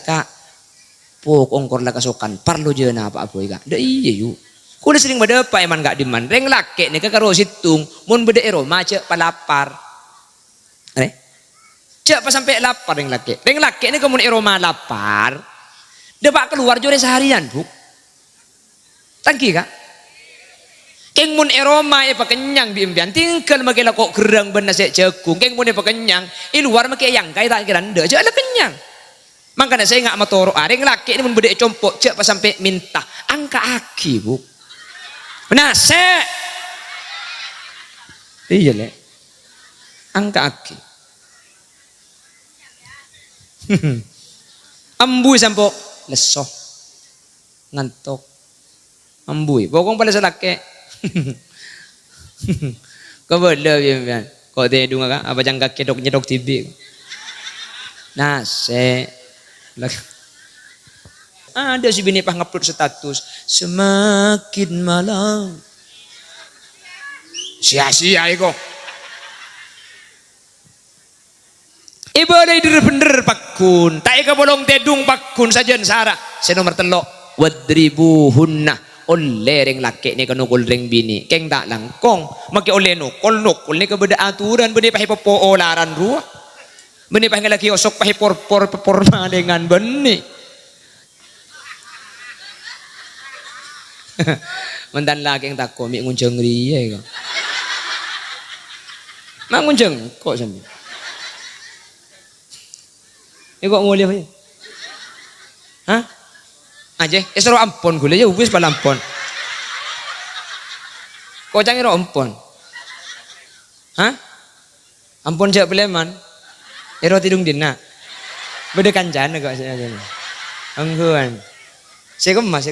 Kak, pok ongkor lah kasokan, parlo je na apa aboy kak. Dah iya yuk. Kuda sering beda apa eman gak diman. Reng laki ni kak karo situng, mun beda ero macet palapar. Cak pas sampai lapar reng laki. Reng laki ni kamu ero lapar. Dapat keluar jore seharian bu. Tangki kak. Keng mun eroma e pakenyang biimbian tinggal makela kok gerang benas sek cekung. Keng mun e pakenyang, luar make yang kai tak kiranda. Cak ada kenyang. Makanya saya nggak matoro areng laki ini membedek compok cek pas sampai minta angka aki bu nah iya le angka aki ambui sampo lesoh ngantok ambui pokong pada selake kau boleh biar kau tidur nggak apa jangan kaki nyedok tibi nah ada si bini pah ngupload status semakin malam sia-sia iko ibu ada bener pakun tak ika bolong tedung pakun sajen sarah saya nomor telok wadribuhunna oleh ring laki ni kanukul ring bini keng tak langkong maki oleh nukul ni kebeda aturan beda pahi popo olaran ruah beni pah lagi osok pah por dengan beni mantan lagi yang tak komik ngunceng ria kok mang ngunceng kok sambil kok ngoli apa ya hah aja seru ampon gule ya wis palampon kok canggih ampon hah ampon jak peleman ero tidung dina beda kancana kok saya jadi angguan saya kemas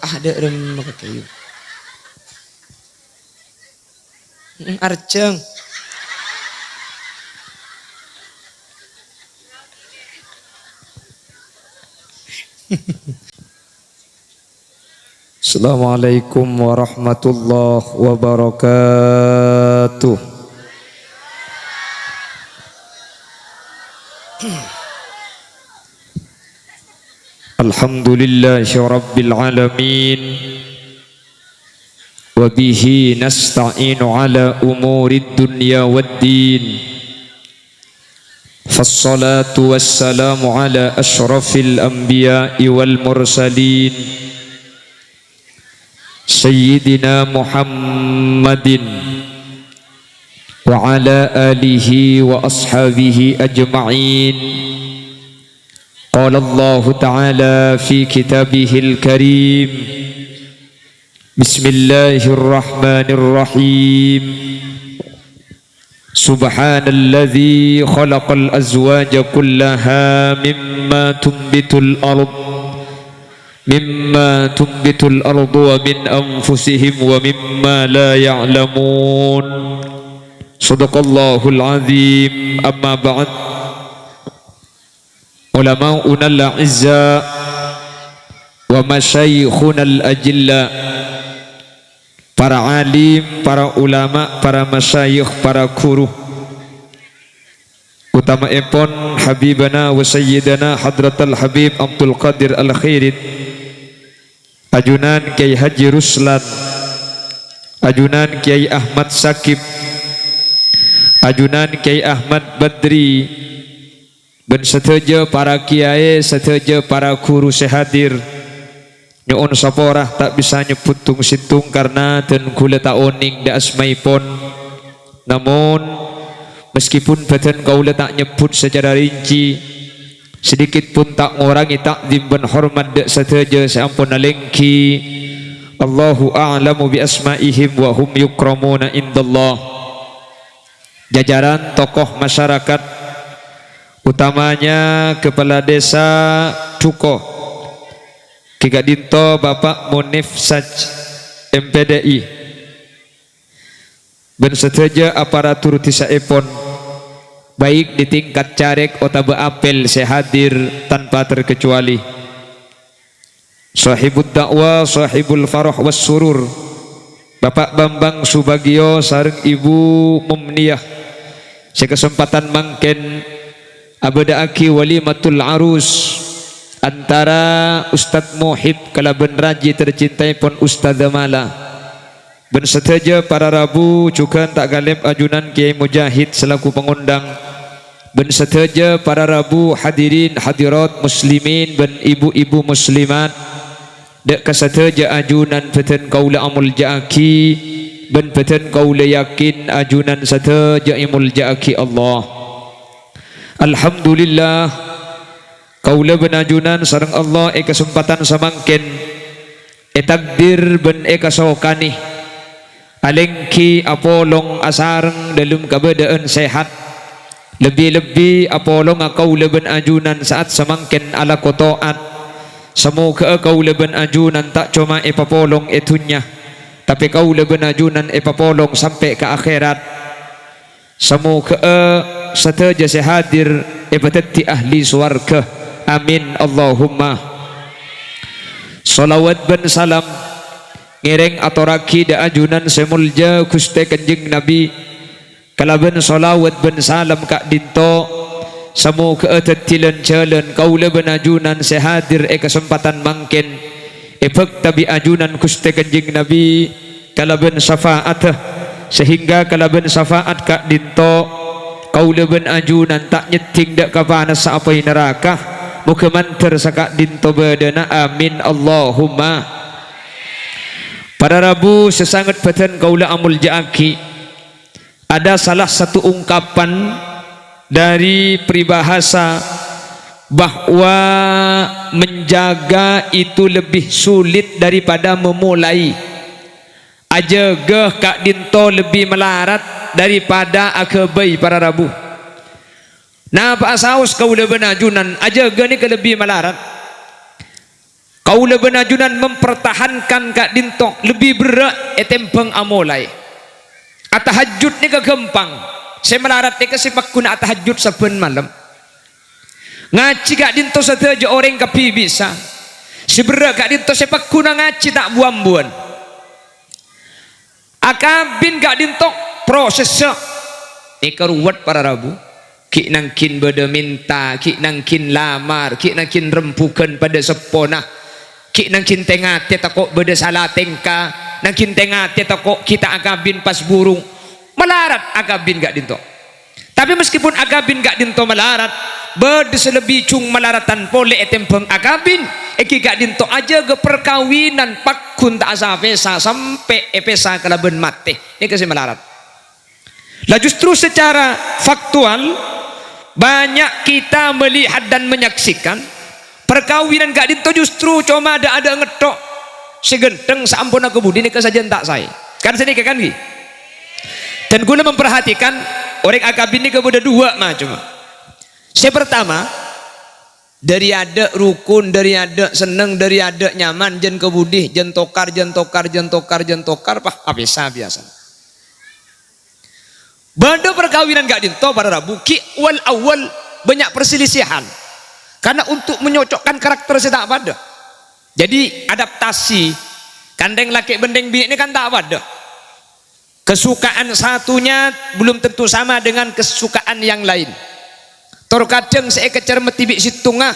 ada rem kayu arceng Assalamualaikum warahmatullahi wabarakatuh. Alhamdulillahi rabbil alamin. Wa bihi nasta'inu ala umurid dunya waddin. Fassalatu wassalamu ala ashrafil anbiya'i wal mursalin. Sayyidina Muhammadin wa ala alihi wa ashabihi ajma'in. Qala Allah Ta'ala fi kitabihil karim. Bismillahirrahmanirrahim. Subhanalladzi khalaqal azwaja kullaha mimma tunbitul ardh مما تنبت الأرض ومن أنفسهم ومما لا يعلمون صدق الله العظيم أما بعد علماؤنا الأعزاء ومشايخنا الأجلاء para alim, para ulama, para masyayikh, para guru utama epon habibana wa sayyidana hadratal habib Abdul Qadir Al-Khairid ajunan Kiai Haji Ruslan, ajunan Kiai Ahmad Sakib, ajunan Kiai Ahmad Badri, dan seteja para kiai, seteja para guru sehadir. Nyuun saporah tak bisa nyebut tung situng karena dan gula tak oning da asmaipon. Namun meskipun badan kaula tak nyebut secara rinci, sedikit pun tak ngurangi takdim dan hormat dek saja seampun alengki. Allahu a'lamu bi asma'ihim wa hum yukramuna indallah. Jajaran tokoh masyarakat, utamanya kepala desa Duko Ki Gadinto Bapak Munif Saj MPDI dan seteja aparatur tisa epon baik di tingkat caleg atau apel saya hadir tanpa terkecuali. Sahibud dakwah, sahibul farah was surur, Bapak Bambang Subagio sareng Ibu Mumniyah Sekesempatan mangken abadaaki walimatul arus antara Ustadz Muhib kalaban raji tercintai pun Ustadz Mala ben seteja para rabu juga tak galib ajunan Kiai Mujahid selaku pengundang ben seteja para rabu hadirin hadirat muslimin ben ibu-ibu muslimat dek keseteja ajunan peten kaula amul jaaki ben peten kaula yakin ajunan seteja imul jaaki Allah. Alhamdulillah kaula ben ajunan sareng Allah kesempatan samangken takdir ben kasokani alengki apolong asareng dalam keadaan sehat lebih-lebih apolong kaula ben ajunan saat samangken ala kotoat semoga kaula ben ajunan tak cuma papolong itunya tapi kaula ben ajunan papolong sampai ke akhirat semoga seteja sehadir peteti ahli swarga amin Allahumma. Salawat ben salam ngiring atoraki da ajunan semulja Gusti Kanjeng Nabi kalaban salawat ben salam kak dinto semoga tetilan jalan kaula ben ajunan sehadir kesempatan mangken tabi ajunan Gusti Kanjeng Nabi kalaban syafaat sehingga kalaban syafaat kak dinto kaula ben ajunan tak nyeting dak kapanas sa apai neraka muga manter sakak dinto badana amin Allahumma. Pada rabu sesangat peten kaula amul jaaki ada salah satu ungkapan dari peribahasa bahwa menjaga itu lebih sulit daripada memulai. Aja geh kak dinto lebih melarat daripada akabai para rabu. Nah pak saus kaula benajunan aja geh ni ke lebih melarat. Kaula benajunan mempertahankan kak dinto lebih berat etempeng amolai. Atahajud ni ke gempang. Saya melarat ni ke sipak kuna atahajud saben malam. Ngaji kak dinto sateja orang kapi bisa. Seberat kak dinto sepak kuna ngaji tak buan-buan. Akabin kak dinto prosesnya. Ni keruat para rabu. Ki nangkin beda minta, ki nangkin lamar, ki nangkin rempukan pada seponah. Ki nangkin tengah teta kok beda salah tengka, nangkin tengah teta kok kita akabin pas burung. Melarat akabin kak dinto. Tapi meskipun akabin kak dinto melarat, beda selebih cung melaratan pole etempeng akabin eki kak dinto aja ke perkawinan pakun tak asa pesa sampai pesa kalaben mate ini kasih melarat lah. Justru secara faktual banyak kita melihat dan menyaksikan perkawinan kak dinto justru cuma ada ngetok segenteng sampun aku budi ini kesajian tak saya kan sedikit kan gini. Dan guna memperhatikan orang akabin ini kepada dua macam. Saya pertama dari ada rukun, dari ada seneng, dari ada nyaman, jen kebudih, jen tokar pah biasa. Bada perkawinan gak dinto pada rabu ki awal banyak perselisihan karena untuk menyocokkan karakter saya tak pada. Jadi adaptasi kandeng laki bendeng biik ini kan tak pada. Kesukaan satunya belum tentu sama dengan kesukaan yang lain. Terkadang saya kecermet tibik situngah,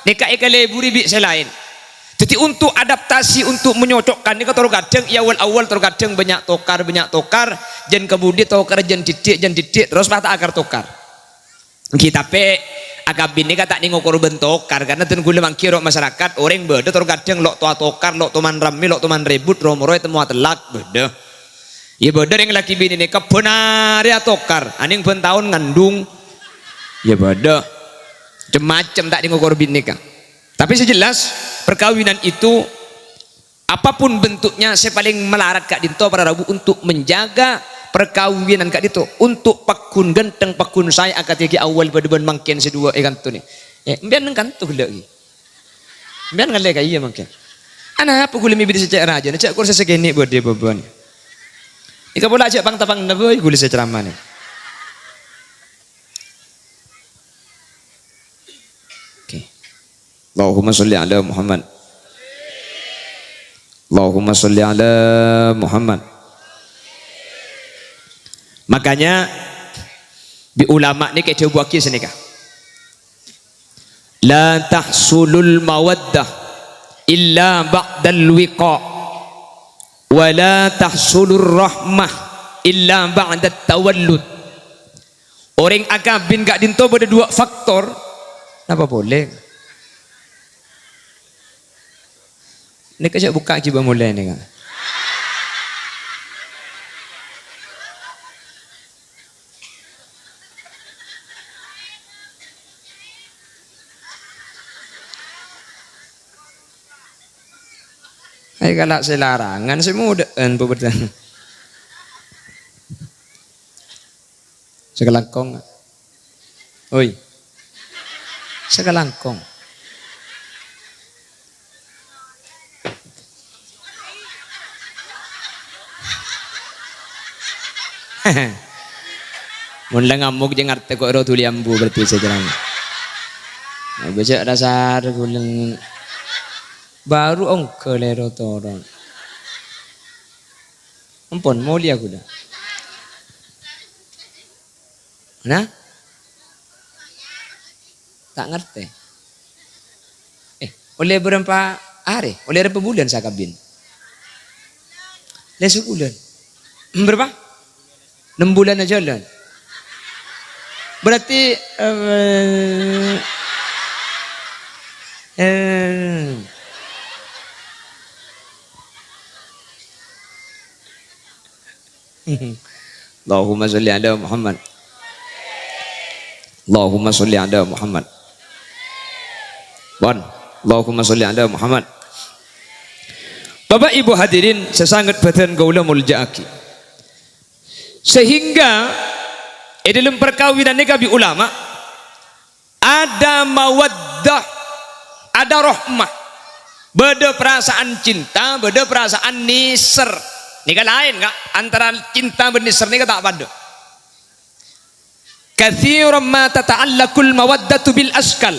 neka eka leburi bik selain. Jadi untuk adaptasi untuk menyocokkan ni terkadang ya awal terkadang banyak tokar, jen kebudi tokar jen didik terus mata akar tokar. Kita pe akabin ni kata ni ngokor bentokar karena tenggu lemang kiro masyarakat orang beda terkadang lok tua tokar, lok tuman rami, lok tuman rebut, romoroy temua telak beda. Ya beda yang laki bini ni kebenar ya tokar, aning pun tahun ngandung. Ya beda macam tak ngokor bini kan. Tapi sejelas perkawinan itu apapun bentuknya saya paling melarat kak dinto para rabu untuk menjaga perkawinan kak dinto untuk pakun genteng pakun saya akad yang awal pada ban mangken sedua kan tu ni. Mbian kan tu lagi. Mbian ngale kaya mangken. Ana apa gule mi bidi secak raja, cak kursa segini buat dia beban. Ika pula cak pang tapang naboy gule ceramah ni. Allahumma salli ala Muhammad. Allahumma salli ala Muhammad. Makanya Bi ulama ni kayak coba kisah ni kah? La tahsulul mawaddah illa ba'dal wiqa wa la tahsulur rahmah illa ba'dat tawallud. Orang akabin gak dinto pada dua faktor. Kenapa boleh? Ini kejap buka coba mulai ni kan. Hai kalau selarangan semudahan pebetan. Sekelangkong. Oi. Sekelangkong. Mun lang ngamuk jeung arte kok ro tuli ambu berarti sejarang. Nah, becak dasar guling baru ongke lero toron. Ampun mulia aku dah. Nah? Tak ngerti. Oleh berapa hari? Oleh berapa bulan saya kabin? Lesuk bulan. Berapa? 6 bulan aja lah. Berarti Allahumma sholli ala Muhammad. Allahumma sholli ala Muhammad. Allahumma sholli ala Muhammad. Bapak Ibu hadirin sesangat badan gaula mulja'aki. Sehingga dalam perkawinan nikah bi ulama ada mawaddah, ada rahmah, beda perasaan cinta, beda perasaan nisr. Nikah lain kak, antara cinta dan nisr nikah tak pada. Katsiran ma tata'allaqul mawaddatu bil askal.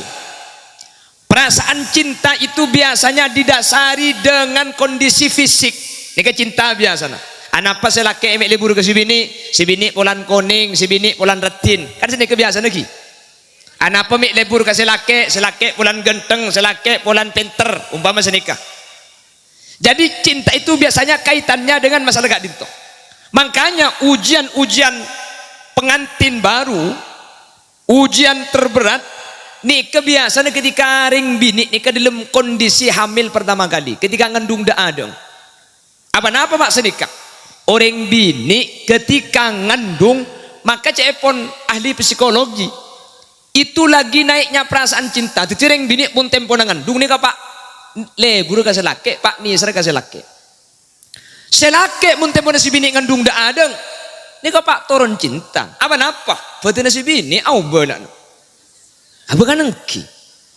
Perasaan cinta itu biasanya didasari dengan kondisi fisik. Nikah cinta biasanya. Anapa saya laki emek libur ke si bini polan kuning, si bini polan retin. Kan sini kebiasaan lagi. Anapa emek libur ke si laki polan genteng, si laki polan pinter, umpama senikah. Jadi cinta itu biasanya kaitannya dengan masalah gak dinto. Makanya ujian-ujian pengantin baru, ujian terberat, nih kebiasaan ketika ring bini nih ke dalam kondisi hamil pertama kali, ketika ngandung dak adeng. Apa mak senikah? Orang bini ketika ngandung, maka cepon ahli psikologi itu lagi naiknya perasaan cinta. Jadi ring bini pun tempo ngandung nih pak lebur kasih laki, pak nisar kasih laki. Selake pun tempo nasi bini ngandung dak adeng. Ini kok pak turun cinta. Apa? Berarti nasi bini au benar. Apa kan engki?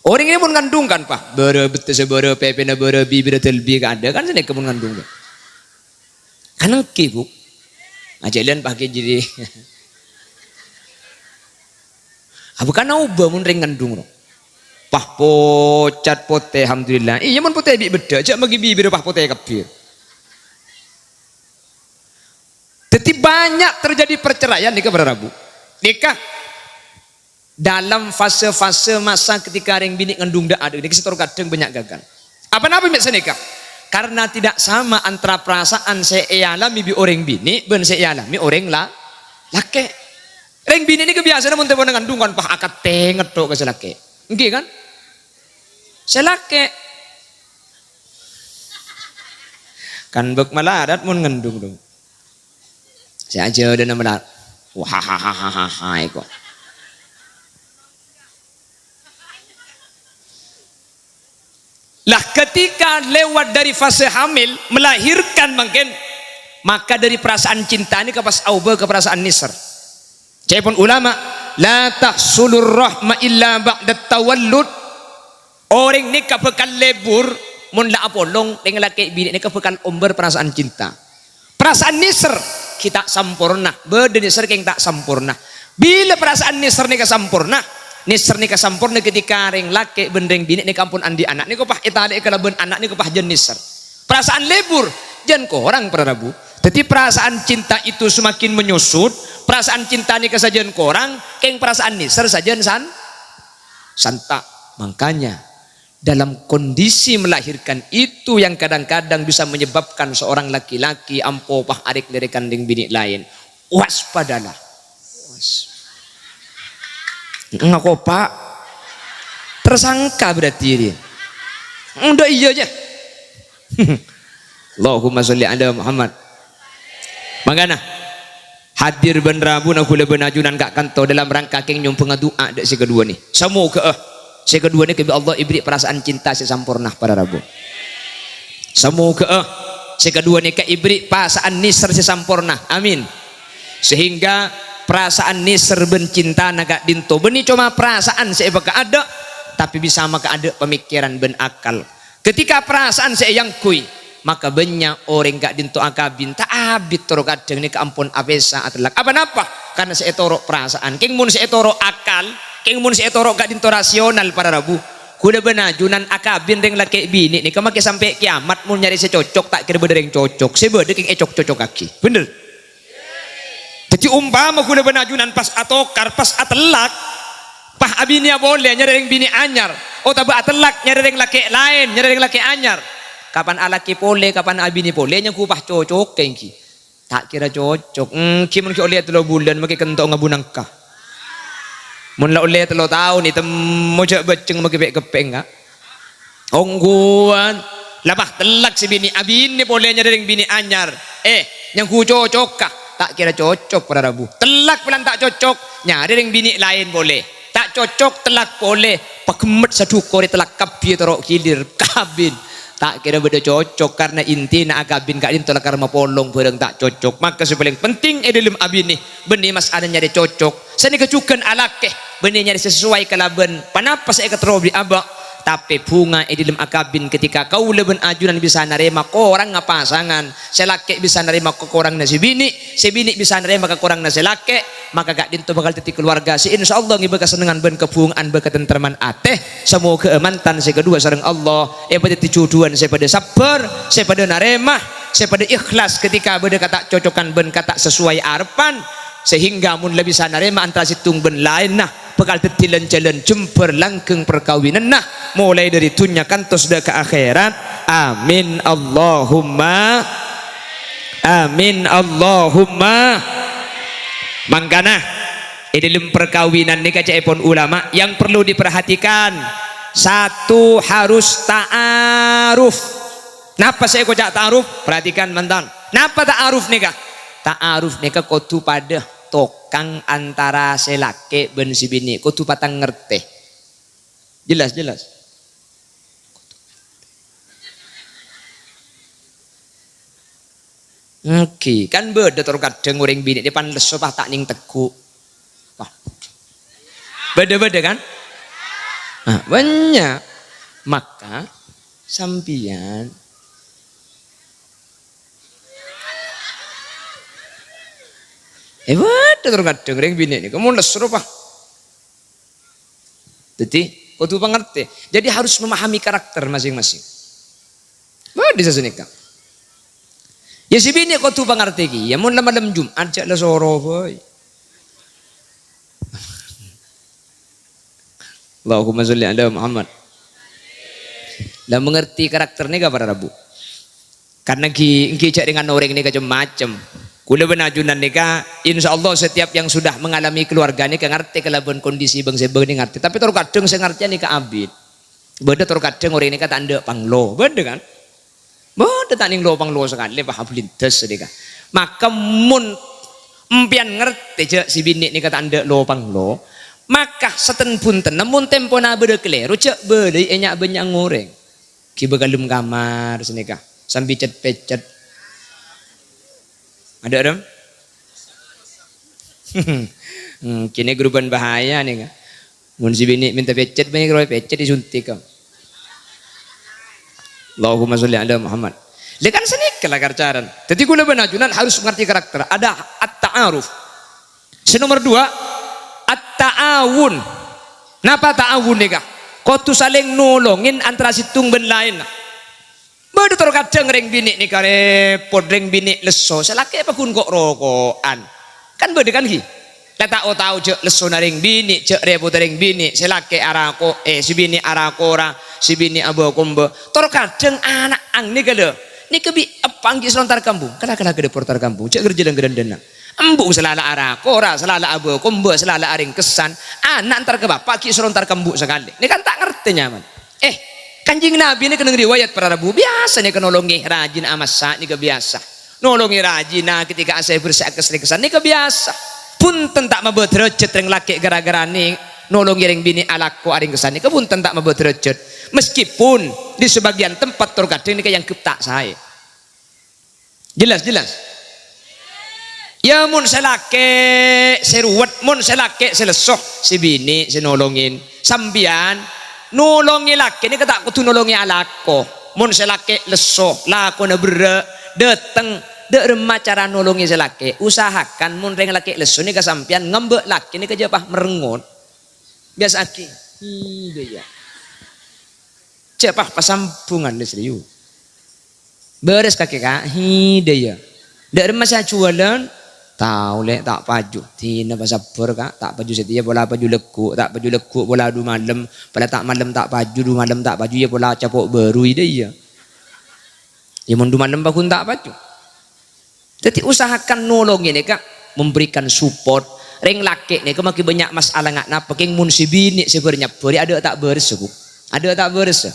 Orang ini pun ngandung kan pak. Betul seboro pepena boro bibir telbi ada kan sini pun ngandung. Kan engki bu. Ajalan pakai jadi. Apa kan au bangun ring ngandung. Pah pocat pote alhamdulillah. Iya mun pote bi beda aja bagi bibir pah pote kabir. Jadi banyak terjadi perceraian nikah berarabu. Nikah dalam fase-fase masa ketika ring bini ngandung dak ada nikah setor kadang banyak gagal. Apa biasa nikah? Karena tidak sama antara perasaan saya alami bi orang bini ben saya alami orang laki. Ring bini ini kebiasaan mun tepo ngandung kan pah akad tenget tok ke laki. Nggih kan? Selake kan bek maladat mun ngandung dong. Saya aja udah nama wah kok. Lah ketika lewat dari fase hamil melahirkan maka dari perasaan cinta ini ke pas auba ke perasaan nisr. Cepon ulama la tahsulur rahma illa ba'da tawallud. Orang ni bekal lebur mun la apolong dengan laki bini ni bekal umber perasaan cinta. Perasaan nisr kita sempurna, beda nisr yang tak sempurna. Bila perasaan nisr ni sempurna, ketika ring laki bendeng bini ni kampun andi anak ni kopah itade kalau ben anak ni kopah jen nisr. Perasaan lebur jen ko orang prarabu. Jadi perasaan cinta itu semakin menyusut, perasaan cinta nih kesajian korang keng perasaan nisar sajian santa. Makanya dalam kondisi melahirkan itu yang kadang-kadang bisa menyebabkan seorang laki-laki ampopah adik dari kandung bini lain. Waspadalah. Ngaku pak tersangka berarti dia. Udah iya aja. Allahumma sholli ala Muhammad. Mangana hadir ben Rabu na kula benajunan kak kanto dalam rangka keng nyum pengadua dak si kedua nih. Semoga si kedua nih kebe Allah ibri perasaan cinta sesampurna pada Rabu. Semoga si kedua nih ke ibri perasaan nisr sesampurna. Amin. Sehingga perasaan nisr ben cinta naga dinto beni cuma perasaan saya baka ada tapi bisa maka ada pemikiran ben akal. Ketika perasaan saya yang kui maka banyak orang gak dinto akabin tak abit toro kadang ni keampun abesa atelak apa napa karena saya toro perasaan keng mun saya toro akal keng mun saya toro gak dinto rasional pada Rabu kuda benajunan akabin ring laki bini ni kemaki sampai kiamat mun nyari secocok tak kira bener yang cocok sebeda keng cocok kaki bener. Jadi umpama kuda benajunan pas atokar pas atelak pah abinya boleh nyari ring bini anyar oh tabak atelak nyari ring laki lain nyari ring laki anyar. Kapan alaki pole, kapan abini pole, yang kupah cocok kengki. Tak kira cocok. Kimun ki oleh telo bulan, maki kentok ngabunang kah. Mun la oleh telo tahun itu mojak beceng maki pek kepeng kah. Ongguan, lapah telak si bini abini pole nyering bini anyar. Yang ku cocok kah? Tak kira cocok pada Rabu. Telak pelan tak cocok, nyering bini lain boleh. Tak cocok telak boleh. Pakemet sadukori telak kabi torok kilir kabin. Tak kira beda cocok karena inti na agabin kak dinto karma polong bareng tak cocok maka sepaling penting dalam abin ni benih mas ada nyari cocok sani kecukan alake benih nyari sesuai kalaban panapa saya keterobi abak tapi bunga dalam agabin ketika kau leben ajunan bisa narema korang pasangan selake bisa narema ke korang na si bini bisa narema ke korang na selake maka gak dinto bakal titik keluarga si insyaallah ngiba kesenengan ben kebungan berketentraman ateh semoga mantan si kedua sareng Allah pada ticuduan saya pada sabar saya pada narema saya pada ikhlas ketika beda kata cocokan ben kata sesuai arpan sehingga mun lebih sana narema antara situng ben lain nah bakal tetilan jalan jemper langkeng perkawinan nah mulai dari dunia kantos dah ke akhirat amin Allahumma amin Allahumma. Mangkana dalam perkawinan ni kaca epon ulama yang perlu diperhatikan satu harus ta'aruf. Napa saya kocak ta'aruf? Perhatikan mantan. Napa ta'aruf nih kak? Ta'aruf nih kak kotu pada tokang antara selake ben si bini kotu patang ngerti. Jelas. Oke, kan beda terus kadang orang bini depan leso pah tak ning teku. Wah. Beda-beda kan? Nah, banyak. Maka sampian beda terus kadang orang bini ini kamu leso pah. Jadi, kudu pengerti. Jadi harus memahami karakter masing-masing. Beda sesenika. Ya si bini kau tu pengerti ki, ya mun malam Jumat jak lah soro boy. Allahumma sholli ala Muhammad. Lah mengerti karakter ni pada Rabu. Karena ki cak dengan orang ni macam-macam. Kula benajunan ni ka, insyaallah setiap yang sudah mengalami keluarga ni ka ngerti kelaban kondisi bangsa ni ngerti. Tapi terus kadang saya ngerti ni ka abid. Beda terus kadang orang ni ka tak ndek panglo, beda kan? Bada tak ning lopang lo sekali paham lintas sedeka. Maka mun empian ngerti je si bini ni kata anda lopang lo, maka seten punten namun tempo na beda keleru cek beda enyak banyak ngoreng. Ki begalum kamar seneka sambil pecet. Ada adam? Kini grupan bahaya nih kan. Mun si bini minta pecet banyak roy pecet disuntik kau. Allahumma sholli ala Muhammad. Lekan senik lah karcaran. Jadi kula benajunan harus mengerti karakter. Ada at-ta'aruf. Nomor 2 at-ta'awun. Napa ta'awun nikah? Kau tu saling nolongin antara situng ben lain. Bada terus kadang ring bini nikah repot ring bini leso. Selaki apa kun kok rokokan. Kan beda kan ki. Lah tak tahu cek leso naring bini, cek repot naring bini, selake arako, si bini arakora, si bini abu kombo. Tor kadang anak ang ni kalo, ni kebi apang ki selontar kampung, kala ke deportar kampung, cek kerja dan gerendena. Embung selala arakora, selala abu kombo, selala aring kesan, anak antar ke bapak ki selontar kampung sekali. Ni kan tak ngerti nyaman. Kanjing Nabi ini kena riwayat para Rabu biasa nih kenolongi rajin amasa ni kebiasa. Nolongi rajin nah ketika saya bersiak kesan ni kebiasa. Punten tak mabot derajat ring laki gara-gara ning nolongi ring bini alako aring kesan ni punten tak mabot derajat. Meskipun di sebagian tempat terkadang ini yang keptak saya. Jelas. Ya mun selake seruwet mun selake selesoh si bini si nolongin sambian nolongi laki ini ketak kudu nolongi alako. Mun selake lesoh lako na bere dateng dek remah cara nolongi selake usahakan mun ring laki lesu ni kesampian ngembek laki ni kejapah merengut biasa aki dia cepah pasampungan lesriu beres kaki kak dia dek remah saya jualan tahu lek tak paju tina pasabar kak tak paju setia bola paju lekuk tak paju lekuk bola du malam pada tak malam tak paju du malam tak paju ya bola capok baru dia ya mun du malam bakun tak paju. Jadi usahakan nolong ini kak memberikan support ring laki nih kemaki banyak masalah nggak napa keng mun si bini sebenarnya beri ada tak beres ada tak beres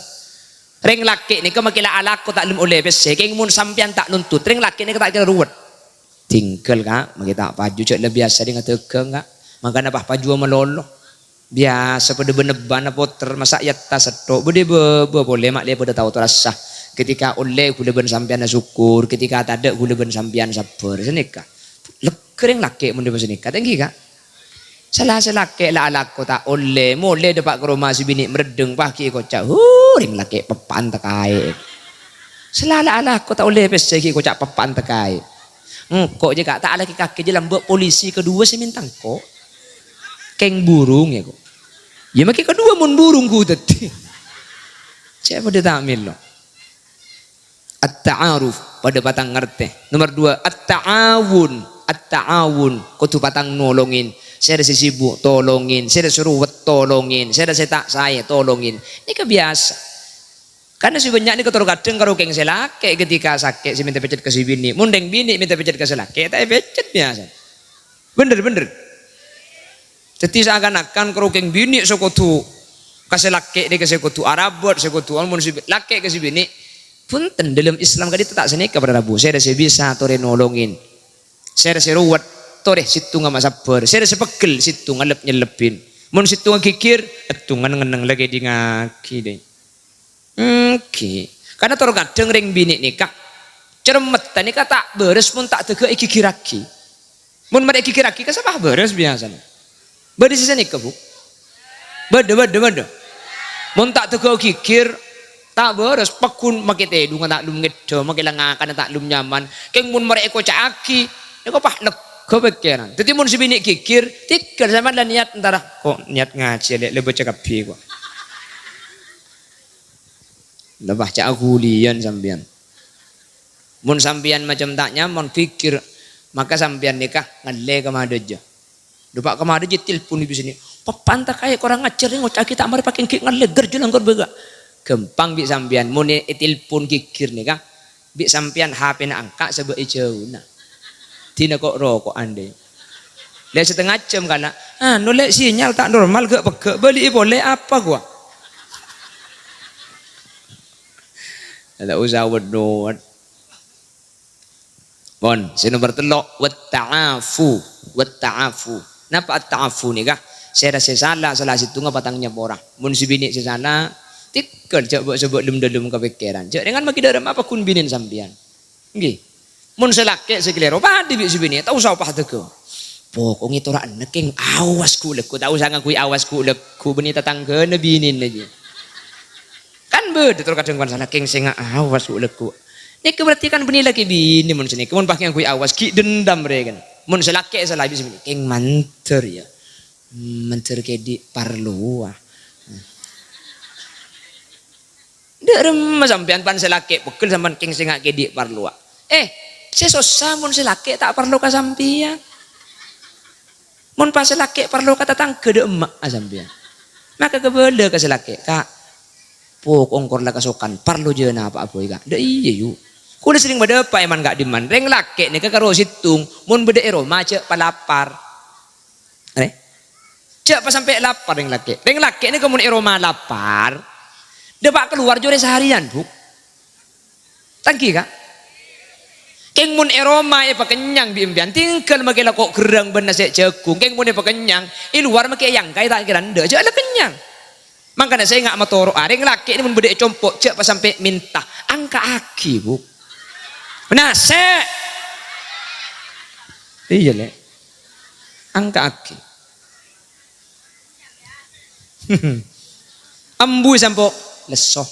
ring laki nih kemaki lah alaku tak lem oleh besi keng mun sampian tak nuntut ring laki nih tak kira ruwet tinggal kak maki tak paju cek lebih biasa dengan tegang kak makanya apa paju melolo biasa pada beneban poter masa yatta setok bede boleh mak dia pada tahu terasa ketika oleh gula ben sampian syukur ketika tak ada gula ben sampian sabar senika lekering laki mun senika tinggi kak salah laki lah alako tak oleh mulai dapat ke rumah si bini meredeng pagi kocak ring laki pepan tekai salah alako tak oleh pesegi kocak pepan tekai kok je kak tak laki kaki je lambok polisi kedua si mintang kok keng burung ya kok ya maki kedua mun burung ku tadi siapa dia tak milo at-ta'aruf pada patang ngerti. Nomor 2 at-ta'awun kudu patang nolongin. Saya sibuk tolongin, saya suruh tolongin, saya tak saya tolongin. Ini kebiasa. Karena si banyak ini keterkadang karo keng selake ketika sakit si minta pecet ke si bini, mundeng bini minta pecet ke selake, tak pecet biasa. Bener. Jadi seakan-akan karo keng bini sokotu kasih laki dia kasih kutu Arabot, sekutu almun si laki ke si bini. Punten dalam Islam kali tak seni kepada Rabu. Saya dah bisa tore nolongin. Saya dah ruwet tore situ ngama sabar. Saya dah pegel situ ngalep nyelepin. Mun situ ngikir etungan ngeneng lagi di ngaki deh. Oke. Karena toro kadang ring bini nikah cermet nikah tak beres mun tak tege iki kiraki. Mun mereka kiraki kasabah beres biasanya. Beres sisa nikah bu. Beda. Mun tak tege kikir tak beres pekun makite dungan tak lum ngedo makilangakan tak lum nyaman keng mun mereka caki nek pah nek kepikiran dadi mun si bini kikir tikar sama lah niat antara kok niat ngaji lek lebih cakap pi kok lebah cak gulian sampean mun sampean macam tak nyaman pikir maka sampean nikah ngale ke madaja dupak ke madaja telepon di sini papanta kayak orang ngajar ngocak kita mari pakai kik ngale gerjulang kor bega gempang bi sampian mun telepon kikir nih kah bi sampian HP na angka sebab jauh nah tina kok rokok ande le setengah jam kana nolek sinyal tak normal gak pegek beli boleh apa gua ada usah wedot bon si nomor 3 wat ta'afu napa at-ta'afu nih kah saya rasa salah situ ngapatangnya porah mun si bini sesana tikal coba lem kepikiran. Cak dengan maki dalam apa kun binin sampian. Nggih. Mun selake sekelero padi bi bini tau usah pah teko. Pokok itu ora neking awas ku lekku tak usah ngakui awas ku lekku beni tetangga binin aja. Kan beda terkadang kan salah keng sing awas ku lekku. Nek berarti kan beni lagi bini mun sini. Mun pakai ngakui awas ki dendam mereka kan. Mun selake salah bi bini keng manter ya. Manter kedi parluah. Dek remah sampean pan selake pegel sampean king sing ngake dik parlua. Sesosa mun selake tak perlu ka sampean. Mun pas laki perlu kata tangke de emak asambian. Maka kebele ke laki, Kak. Pok ongkor lah kasukan, perlu je na apa-apa Kak. De iya yuk. Kuda sering beda apa eman gak diman. Reng laki ni ke karo situng, mun beda Roma cek palapar. Cek pas sampai lapar reng laki. Reng laki ni kemun Roma lapar. Depak keluar jore seharian, Bu. Tangki Kak. Keng mun Roma pa kenyang biimbian tinggal makela kok gerang benas jagung. Keng mun pa kenyang, luar make yang kaya tak kiranda, je ada kenyang. Makanya saya nggak matoro areng laki ini mun beda compok cek pas sampai minta angka aki Bu. Nah iya le. Angka aki. Ambui sampo lesoh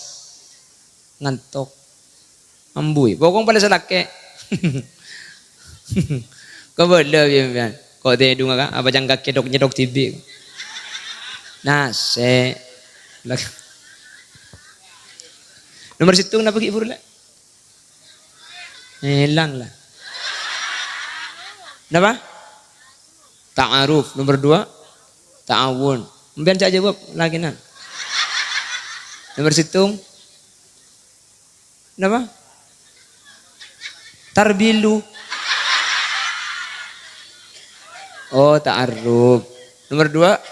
ngantok. Ambui. Pokong pada selake. Kau boleh biar kau tidur nggak? Apa jangan kedok nyedok tibi? Nase nomor situ kenapa kibur lah? Hilang lah. Kenapa? Ta'aruf. Nomor 2 ta'awun. Mbian saya jawab lagi nan. Nomor situ kenapa? Tarbilu. Oh, ta'aruf. Nomor 2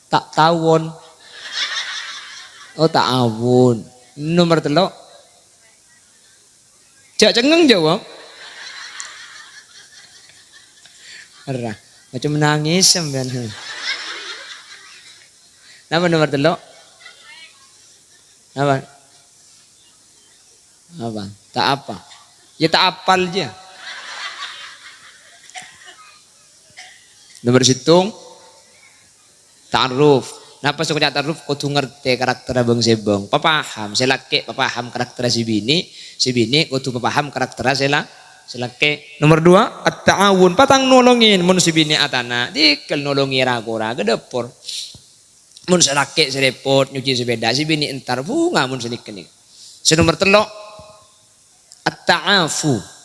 tak tawon. Oh, ta'awun. Nomor 3 cak cengeng jawab. Arah, macam menangis sampean. Nama nomor 3? Apa? Apa? Tak apa. Ya tak apal aja. Nomor situng ta'aruf. Napa suka ta'aruf kudu ngerti karakter abang sebong. Papaham, selake papaham karakter si bini kudu papaham karakter selake. Nomor 2 at-ta'awun, patang nolongin mun si bini atana, dikel nolongi raga gedepor. Mun selake serepot nyuci sepeda si bini entar bunga mun seniken. Nomor 3 at-ta'afu.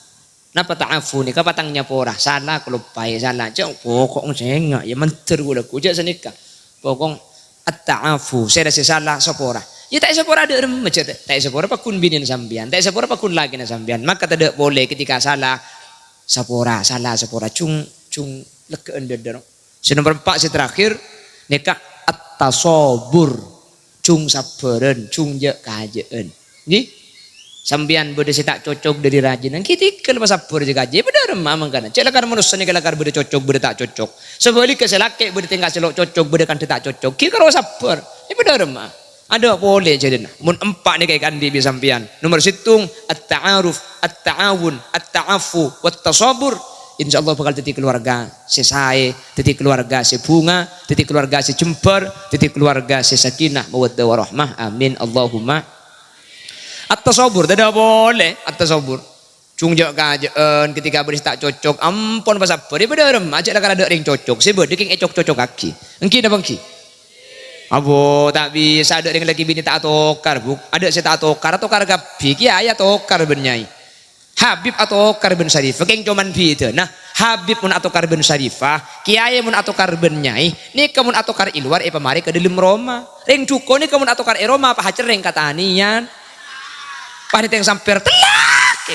Napa ta'afu ni kapatangnya porah salah kelupai salah cok pokok sengak ya menter gula kuja senika pokok at-ta'afu saya dah salah sepora ya tak sepora ada macam tak sepora pakun binin sambian tak sepora pakun lagi na sambian maka tidak boleh ketika salah sepora cung lekeen dedero. Nomor 4 si terakhir nikah at-tasobur cung saberen cung je kajeun ni sambian bode si tak cocok dari rajinan kitikal pasapur je gaji benar memang kan cek lakar manusia ni kalakar bode cocok bode tak cocok sebalik ke selake bode tinggal selok cocok bode kan tak cocok kira kalau sapur ini benar mah ada boleh jadi mun 4 ni kayak kandi bi sambian nomor situng at-ta'aruf at-ta'awun at-ta'afu wat-tasabur insyaallah bakal titik keluarga sesae titik keluarga sebunga titik keluarga secemper titik keluarga sesakinah mawaddah warahmah amin Allahumma. At-tasabur tidak boleh at-tasabur. Cungjak kajeun ketika beris tak cocok ampun pasapur dia bederem ajak lah ada ring cocok sebab dia king cocok kaki. Engki dah bangki. Abo tak bisa ada ring lagi bini tak atokar bu. Ada saya tak atokar gapi ki ayat atokar benyai. Habib atokar ben Syarifah king cuman bida. Nah, Habib mun atokar ben Syarifah, kiai mun atokar ben nyai, ni kamun atokar iluar pamari ke dalam Roma. Ring cuko ni kamun atokar Roma apa hacer ring katanian. Panit yang samper telak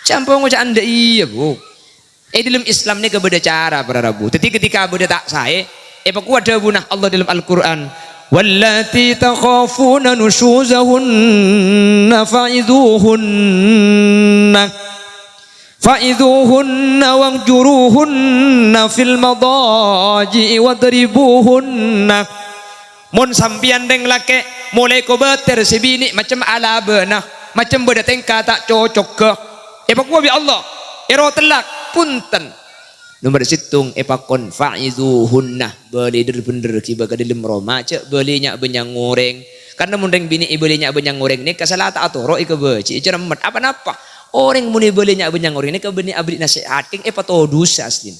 campur ngucap anda iya bu dalam Islam ni kebeda cara para rabu ketika beda tak saya paku ada bunah Allah dalam Al-Quran wallati takhafuna nushuzahunna fa'idhuhunna wangjuruhunna fil madaji'i wadribuhunna. Mun sampian deng lake mulai ko beter si bini macam ala benah macam beda tengka tak cocok ke pakua bi Allah ero telak punten nomor situng pakon fa'izuhunna beli bener kiba ka dalam Roma cek belinya benyang goreng karena mun deng bini belinya benyang goreng ni kasalah tak atoro ike beci ceremet apa napa orang muni belinya benyang goreng ni ke beni abdi nasihat king pato dosa aslin.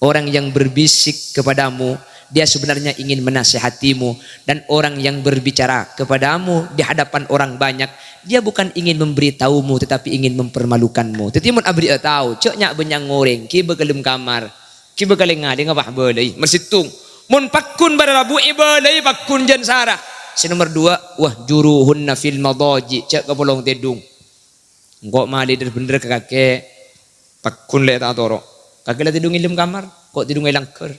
Orang yang berbisik kepadamu dia sebenarnya ingin menasihatimu. Dan orang yang berbicara kepadamu di hadapan orang banyak, dia bukan ingin memberitahumu tetapi ingin mempermalukanmu. Tetapi mun abri tahu, cok nyak benyang ngoreng, ki begelem kamar, ki begeleng ngade ngabah belai, mersitung. Mun pakun barabu ibalai pakun jan sarah. Si nomor 2, wah juruhunna fil madaji, cak kebolong tedung. Engkau mali bener ke kakek, pakun le tak toro. Kakek le tedung ilem kamar, kok tedung ilang ker.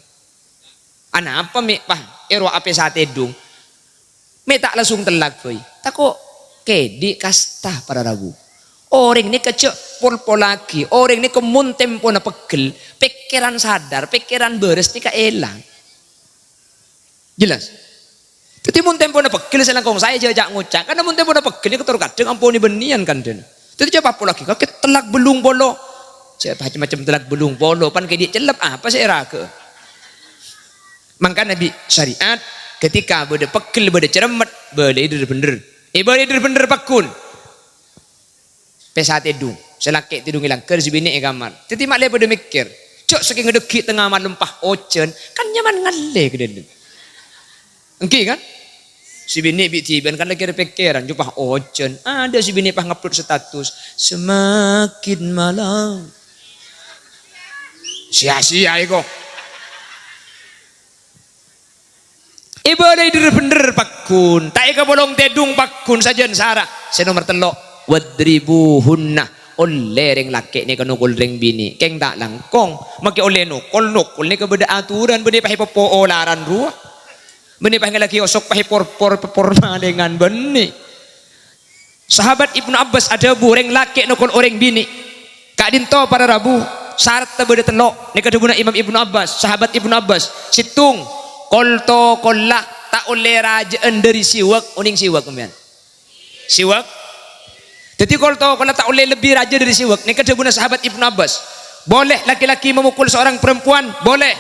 Ana apa me pah ero ape sa tedung. Me tak langsung telak boy. Tako kedi kasta para ragu. Orang ni kecek pol lagi, orang ni kemun tempo na pegel, pikiran sadar, pikiran beres ni elang. Jelas. Jadi mun tempo na pegel selangkong saya jajak ngucap, karena mun tempo na pegel ni ketor kadang ampuni benian kan den. Jadi coba apa lagi? Kakek telak belung bolo, macam-macam telak belung bolo, pan kayak dia celap apa sih raga? Maka Nabi syariat ketika berde pegel berde ceremet, berde itu bener, berde itu bener pakun. Pesat edung, selakek tidung ilang ker si bini kamar. Teti mak le berde mikir, cok saking ngedeki tengah malam pah ocen, kan nyaman ngalle ke den. Engki kan? Si bini tiban kan lagi pikiran jupah ocen. Ada si bini pah ngupload status semakin malam. Sia-sia iko. Ibadah itu bener pakun. Tak ika bolong tedung pakun saja sarah. Saya nomor telok wadribuhunna. Oleh ring laki ni kanukul ring bini. Keng tak langkong. Maki oleh nukul ni kebeda aturan benda pahi popo olaran ruah. Beni panggil lagi osok pahi porma dengan beni. Sahabat Ibnu Abbas ada bureng laki nukul orang bini. Kak dinto para rabu syarat beda telok. Nika duguna Imam Ibnu Abbas, sahabat Ibnu Abbas. Situng kolto kolak tak oleh rajaan dari siwak uning siwak kemudian. Siwak. Jadi kolto kolak tak oleh lebih raja dari siwak. Nika duguna sahabat Ibnu Abbas. Boleh laki-laki memukul seorang perempuan, boleh.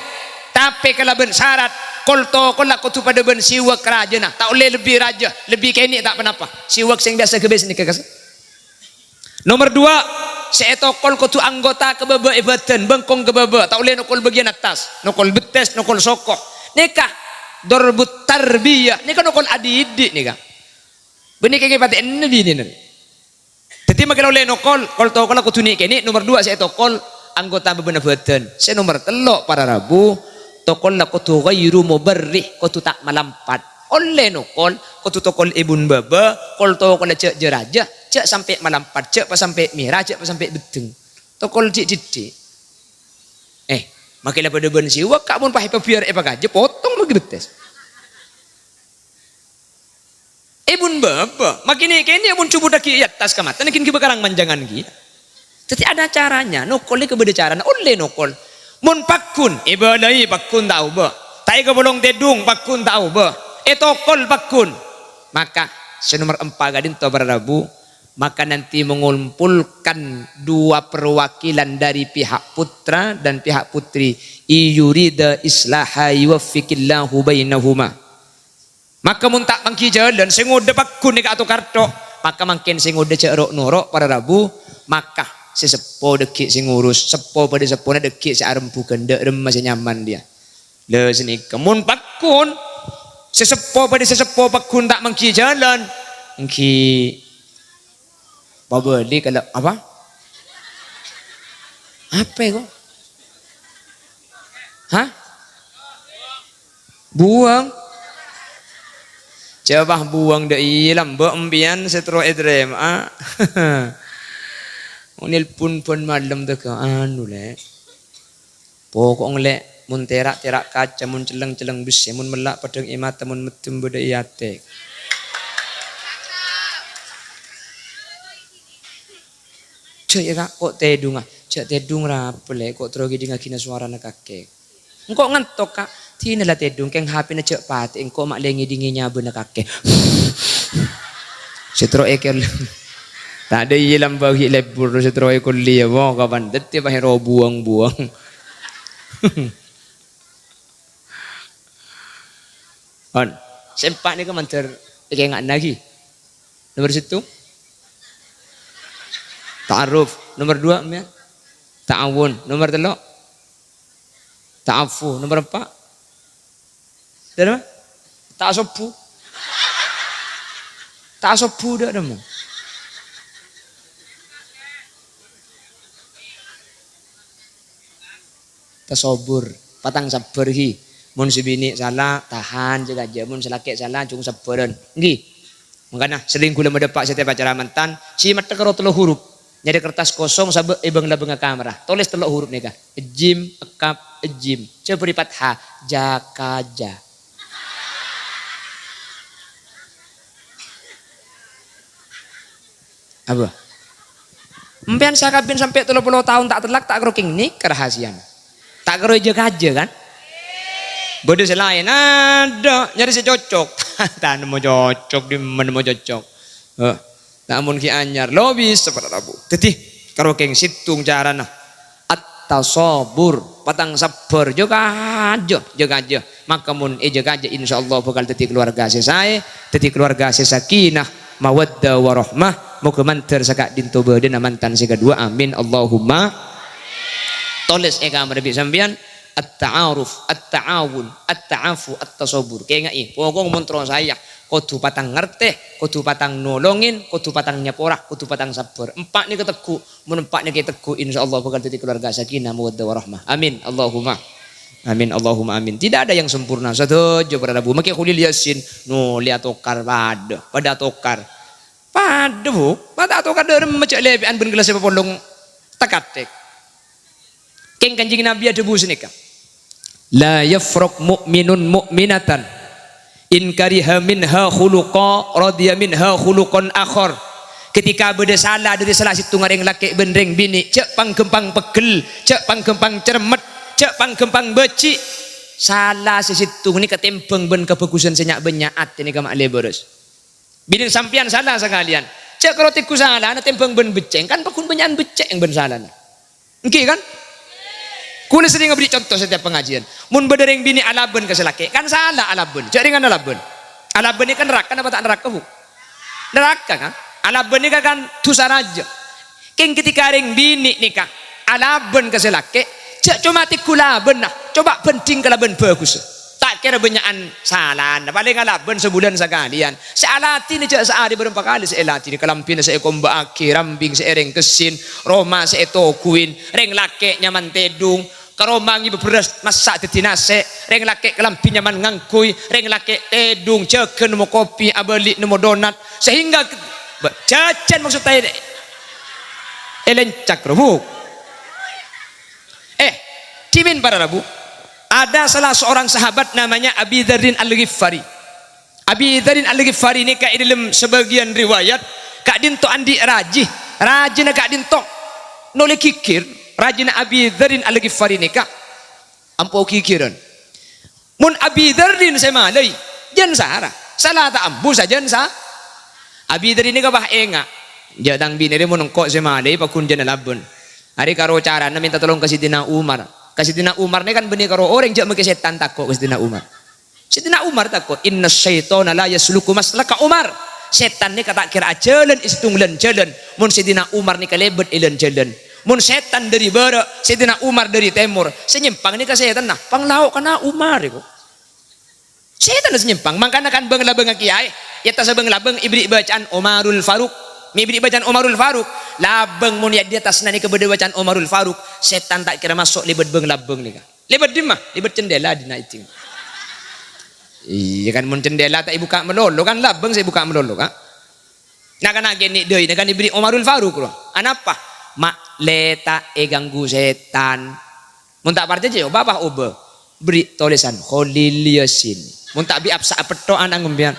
Tapi kalau bersyarat kolto kolak kutu pada ben siwak raja nah tak boleh lebih raja lebih kini tak kenapa siwak yang biasa kebes ni kekas. Nomor 2 seetokol kutu anggota kebaba ibatan bengkong kebaba tak boleh nukul bagian atas nukul betes nukul sokoh nikah dorbut tarbiyah nikah nukul adik-adik nikah benih kayak pati nabi ni jadi makin oleh nukul kolto kolak kutu ni kini. Nomor 2 seetokol anggota bebana ibatan. Saya nomor telok para rabu tokol la kutu ghairu mubarrih kutu tak malampat oleh nukol kutu tokol ibun baba kol tokol cek jeraja cek sampai malampat cek pas sampai mirah cek pas sampai beteng tokol cik didik makilah pada ben siwak kak pun pakai biar gaje potong bagi betes ibun baba makin ini ibun cubu daki atas kamatan makin kebakarang manjangan gitu. Jadi ada caranya nukol ni kebeda caranya oleh nukol mun pakun ibadai pakun tahu ba tai ke bolong tedung pakun tahu ba etokol pakun maka senomor 4 gadin to barabu maka nanti mengumpulkan 2 perwakilan dari pihak putra dan pihak putri iyurida islaha yuwaffiqillahu bainahuma maka mun tak mangki jalan sing ngode pakun ni atau karto maka makin sing ngode cerok norok para rabu maka sesepo dekik sing ngurus sepo pada sepona dekik si arem bukan dek rem masih nyaman dia le sini kemun pakun sesepo pada sesepo pakun tak mengki jalan mengki babeli kalau apa itu buang coba buang dah ilam empian setro edrem Nelpon malam tu ke anu le. Pokok le mun terak kaca mun celeng besi mun melak padang imata mun metum beda iate. Cek ya kak kok tedung cek tedung rapi le kok terogi dengan kina suara nak kakek. Engkau ngantok kak tina lah tedung keng hapi na cek pati engkau mak lengi dinginnya benak kakek. Setro ekel. Tak ada ilam bagi lebur seteroy kuliah wong kapan detik bahero buang-buang. On sempak ni ke manter kayak nggak lagi. Nomor 1 ta'aruf, nomor 2 ta'awun, nomor 3 ta'afu, nomor 4 Dah tak sopu. Tak sopu dah demo. Tasobur, patang sabar hi. Mun sebini salah tahan jaga aja, mun selaki salah cung sabaran. Nggih. Mangkana sering kula mendepak setiap acara mantan, si mata karo telu huruf. Nyari kertas kosong sabe ibang labeng kamera. Tulis telu huruf nika. Ejim, ekap, ejim. Coba beri fathah, jakaja. Apa? Mpian sakabin sampai 30 tahun tak telak tak kroking nik kerahasiaan. Tak kero aja kan? Bodoh selain ada nyari si cocok. Tak nemu cocok di mana mau cocok. Namun ki anyar lobis sepada rabu. Jadi karo keng situng carana. At-tasabur patang sabar jaga aja. Maka mun jaga aja insyaallah bakal dadi keluarga saya, dadi keluarga sakinah, mawaddah warahmah. Moga mantar saka dinto badan mantan si kedua. Amin Allahumma. Tulis eka merebi sampean at-ta'aruf, at-ta'awun, at-ta'afu, at-tasabur. Kaya ngai, pokok montro saya kudu patang ngerteh, kudu patang nolongin, kudu patang nyaporah, kudu patang sabar. Empat ni keteku, mun empat ni keteku insyaallah bakal jadi keluarga sakinah mawaddah warahmah. Amin Allahumma. Amin Allahumma amin. Tidak ada yang sempurna. Satu jo pada Rabu. Maki khulil yasin, no lihat tokar pada tokar. Pada bu, pada tokar derem macam lebihan ben gelas pondong tekatek. Keng kanjing Nabi ada bu senika. La yafraq mu'minun mu'minatan in kariha minha khuluqa radiya minha khuluqan akhar. Ketika beda salah dari salah situ ngareng laki benreng bini cek panggempang pegel, cek panggempang cermet, cek panggempang beci. Salah sesitu ni ketempeng ben kebagusan senyak benyaat ini kamak leberes. Bini sampian salah sekalian. Cek kalau tiku salah na tempeng ben beceng kan pakun benyan beceng ben salah. Engki kan? Kula sering beri contoh setiap pengajian. Mun bedereng bini alaben ke selaki, kan salah alaben. Cak ringan alaben. Alaben ini kan neraka apa tak neraka bu? Neraka kan? Alaben ini kan dosa raja. Keng ketika ring bini nikah, alaben ke selaki, cak cuma tikulaben nah. Coba penting kalaben bagus. Tak kira banyakan salah. Paling alaben sebulan sekalian. Sealati ni cak sehari berapa kali sealati ni kalampin saya komba aki rambing seereng kesin Roma seetokuin reng lake nyaman tedung karomangi beberas masak dadi nase reng lake kelampin nyaman ngangkui reng lake tedung ceken nemu kopi abali nemu donat sehingga jajan maksudnya elencak robu dimin para rabu. Ada salah seorang sahabat namanya Abi Dzarrin Al-Ghifari. Abi Dzarrin Al-Ghifari ini kak dalam sebagian riwayat kak dinto andi rajina kak dinto noleh kikir rajina Abi Dzarrin Al-Ghifari ini kak ampo kikiran. Mun Abi Dzarrin semalai jan sahara salah tak ambu saja sa. Abi Dzarrin ini kabah enga jadang binere mun engko semalai pakun jan labun. Hari karo cara na minta tolong ke Sidina Umar. Sidina Umar ni kan benih karo orang jak make setan takut Sidina Umar. Sidina Umar takut inna syaitana la yasluku maslaka Umar. Setan ni kata kira jalan istunglan jalan. Mun Sidina Umar ni kalebet ilan jalan. Mun setan dari barat, Sidina Umar dari timur. Senyimpang ni ka setan nah. Panglaok kana Umar iku. Setan senyimpang. Mangkana kan bangla-bang kiai. Ya ta sabang-labang ibri bacaan Umarul Faruq. Mibri bacaan Umarul Faruq labeng mun di atas nani kebede bacaan Umarul Faruq setan tak kira masuk libet beng labeng ni kan libet di mah libet cendela di naiting iya kan mun cendela tak ibuka melolo kan labeng saya buka melolo kan nak kan gini deui nak kan diberi Umarul Faruq loh anapa mak leta ganggu setan mun tak parja je bapak obe beri tulisan Khalil Yasin mun tak bi apsa peto anang ngembian.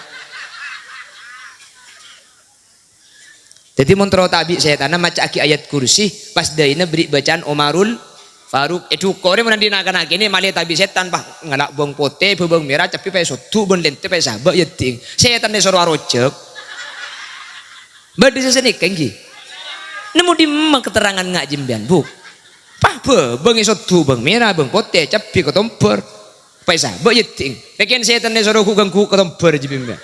Jadi montro tabi setan maca aki ayat kursi pas daina beri bacaan Umarul Faruq itu kore menandi nak ini malah tabi setan pah ngalak bong pote bong merah tapi pe sotu bon lente pe sabak yeting setan ni soro arojek bade sesenik kenggi nemu di mang keterangan ngak jembian bu pah bong sotu bong merah bong pote capi ketomper pe sabak yeting peken setan ni soro ku ganggu ketomper jembian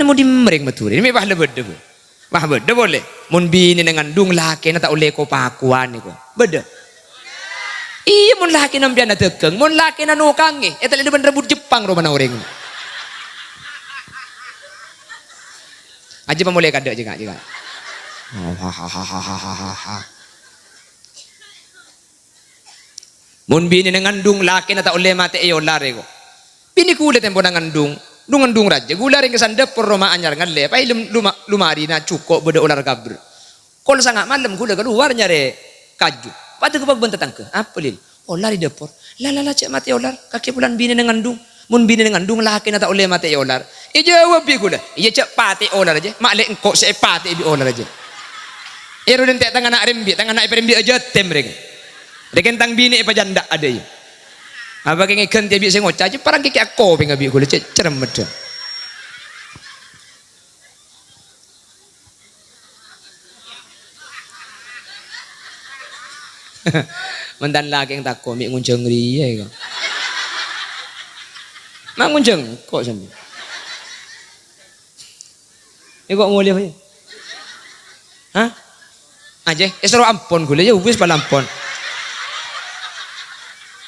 nemu di mereng maturi ini pah lebede bu. Wah beda boleh. Mun bini dengan dung laki na tak oleh ko pakuan niko. Beda. Iya mun laki nang biana tekeng, mun laki na nukangi, eta le bener rebut Jepang ro mana orang. Aja pa mulai kada juga. Mun bini nang ngandung laki na ta ule mate ayo lare ko. Bini kulit tempo nang ngandung, ngandung raja. Gula ring kesan dapur Roma anyar ngalle, pai lumari na cukup beda ular kabur. Kol sangat malam gula keluar nyare kaju. Patu kebak bentetang ke. Apa lil? Ular di dapur. La cek mati ular. Kaki bulan bini nang ngandung. Mun bini nang ngandung laki na ta ule mate ular. Jawab bi gula. Iya cek pati ular aja. Mak le engkau se pati bi ular aja. Ero den tek tangan nak rembi, tangan nak rembi aja tem mereka. Reken tang bini apa janda ada ya. Apa keng ikan tiap sing ngocah aja parang kiki aku pengen bi gula cek cerem betul. Mentan lagi yang tak komik ngunceng ria kok. Mak ngunceng kok sambil. Kok mulai apa ya? Hah? Aja, seru ampon gula ya wis palampon.